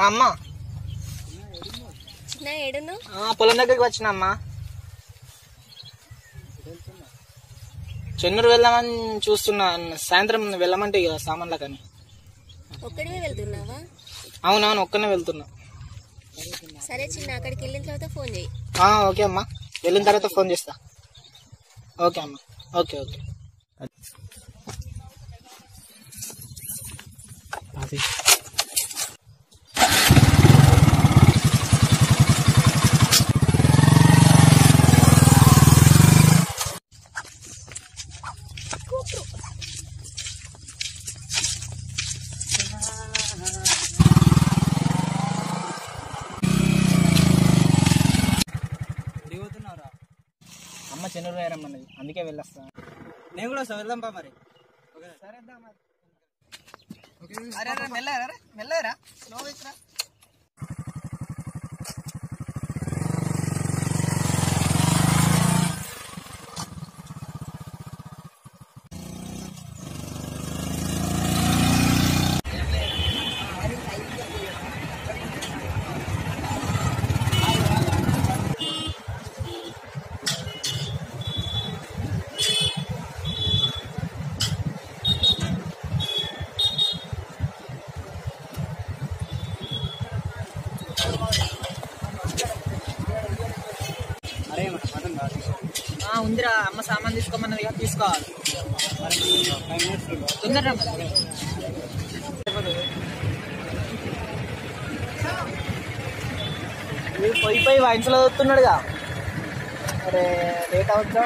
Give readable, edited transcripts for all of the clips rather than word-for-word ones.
అమ్మ పొలం దగ్గరికి వచ్చిన అమ్మ. చెన్నూరు వెళ్దామని చూస్తున్నా. సాయంత్రం వెళ్ళమంటే ఇక సామాన్ల కానీ. అవునవును, ఒక్కనే వెళ్తున్నా. సరే చిన్న, అక్కడికి వెళ్ళిన తర్వాత ఫోన్ చేయి. ఓకే అమ్మా, వెళ్ళిన తర్వాత ఫోన్ చేస్తా. ఓకే అమ్మా, ఓకే ఓకే. అమ్మ చెన్నూరు వేరమ్మన్నది, అందుకే వెళ్ళొస్తా. నేను కూడా వస్తా, వెళ్దాం పా మరి. సరే అరే అరే మెల్లరా మెల్లరా, స్లో ఇచ్చరా. ఉందిరా, అమ్మ సామాన్ తీసుకోమన్నది కదా, తీసుకోవాలి. తొందరరా పోయి వైన్స్లో వస్తున్నాడుగా. అరే లేట్ అవుద్దా.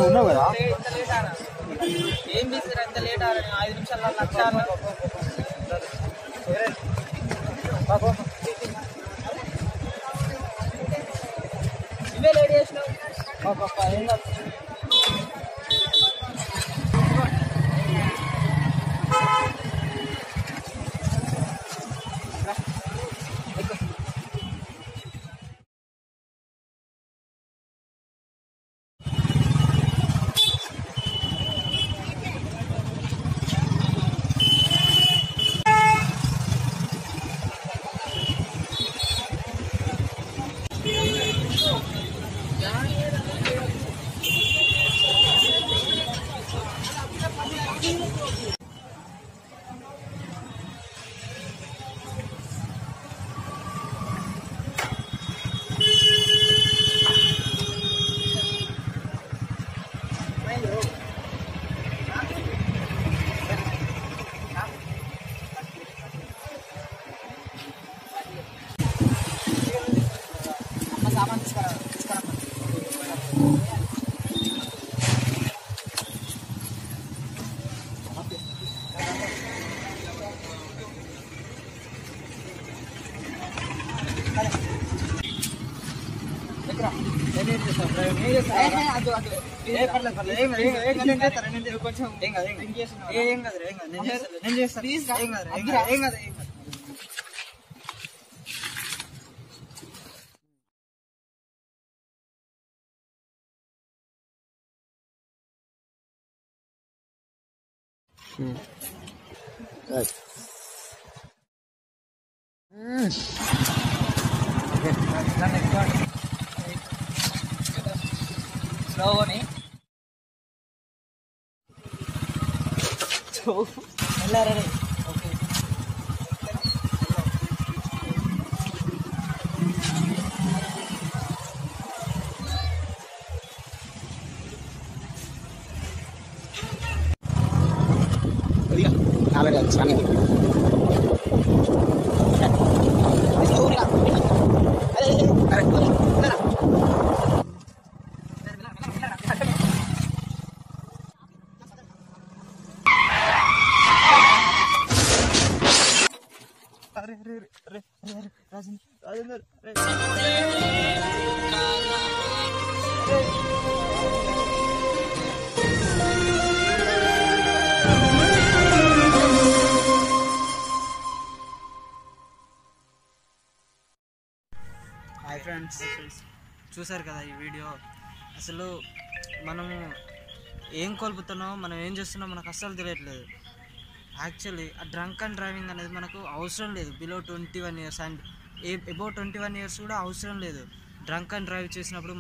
ఉన్నావు కదా, ఏం చేసారు అంత లేట్? 5 నిమిషాల్లో లక్ష ఇవే లేట్ చేసినావు. ఏం కాదు. స్లోని వెళ్ళారా రే ఓకే రాజేందర్ హాయ్ ఫ్రెండ్స్, చూసారు కదా ఈ వీడియో. అసలు మనము ఏం కోల్పోతున్నామో మనం ఏం చేస్తున్నామో మనకు అస్సలు తెలియట్లేదు. యాక్చువల్లీ ఆ డ్రంక్ అండ్ డ్రైవింగ్ అనేది మనకు అవసరం లేదు. Below 21 years and above 21 years కూడా అవసరం లేదు. డ్రంక్ అండ్ డ్రైవ్ చేసినప్పుడు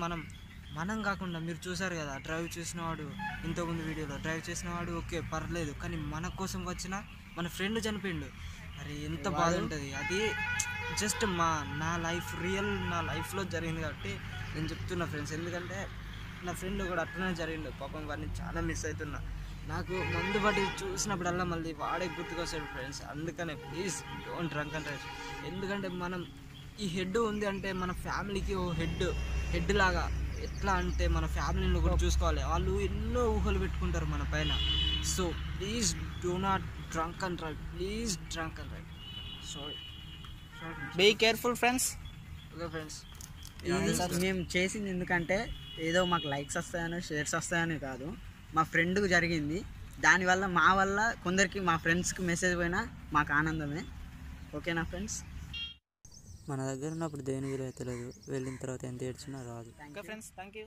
మనం కాకుండా మీరు చూసారు కదా, డ్రైవ్ చేసిన వాడు ఇంతకుముందు వీడియోలో డ్రైవ్ చేసిన వాడు ఓకే పర్లేదు, కానీ మన కోసం వచ్చిన మన ఫ్రెండ్ చనిపోయిండు. అరే ఎంత బాధ ఉంటుంది. అది జస్ట్ నా లైఫ్లో జరిగింది కాబట్టి నేను చెప్తున్నా ఫ్రెండ్స్. ఎందుకంటే నా ఫ్రెండ్ కూడా అట్లనే జరిగిండు. పాపం వాడిని చాలా మిస్ అవుతున్నా. నాకు మందు బట్టి చూసినప్పుడల్లా మళ్ళీ వాడే గుర్తుకొస్తాడు ఫ్రెండ్స్. అందుకనే please don't drunk and drive. ఎందుకంటే మనం ఈ హెడ్ ఉంది అంటే మన ఫ్యామిలీకి ఓ హెడ్ లాగా. ఎట్లా అంటే మన ఫ్యామిలీని కూడా చూసుకోవాలి. వాళ్ళు ఎన్నో ఊహలు పెట్టుకుంటారు మన పైన. So please do not drunk and drive. Please drunk and drive. Sorry, be careful friends. Okay friends, ఇది మేము చేసింది ఎందుకంటే ఏదో మాకు లైక్స్ వస్తాయని షేర్స్ వస్తాయని కాదు, మా ఫ్రెండ్కు జరిగింది. దానివల్ల మా వల్ల కొందరికి మా ఫ్రెండ్స్కి మెసేజ్ పోయినా మాకు ఆనందమే. ఓకేనా ఫ్రెండ్స్? మన దగ్గర ఉన్నప్పుడు దేని విలువ తెలియదు, వెళ్ళిన తర్వాత ఎంత ఏడ్చినా రాదు. Okay friends, thank you.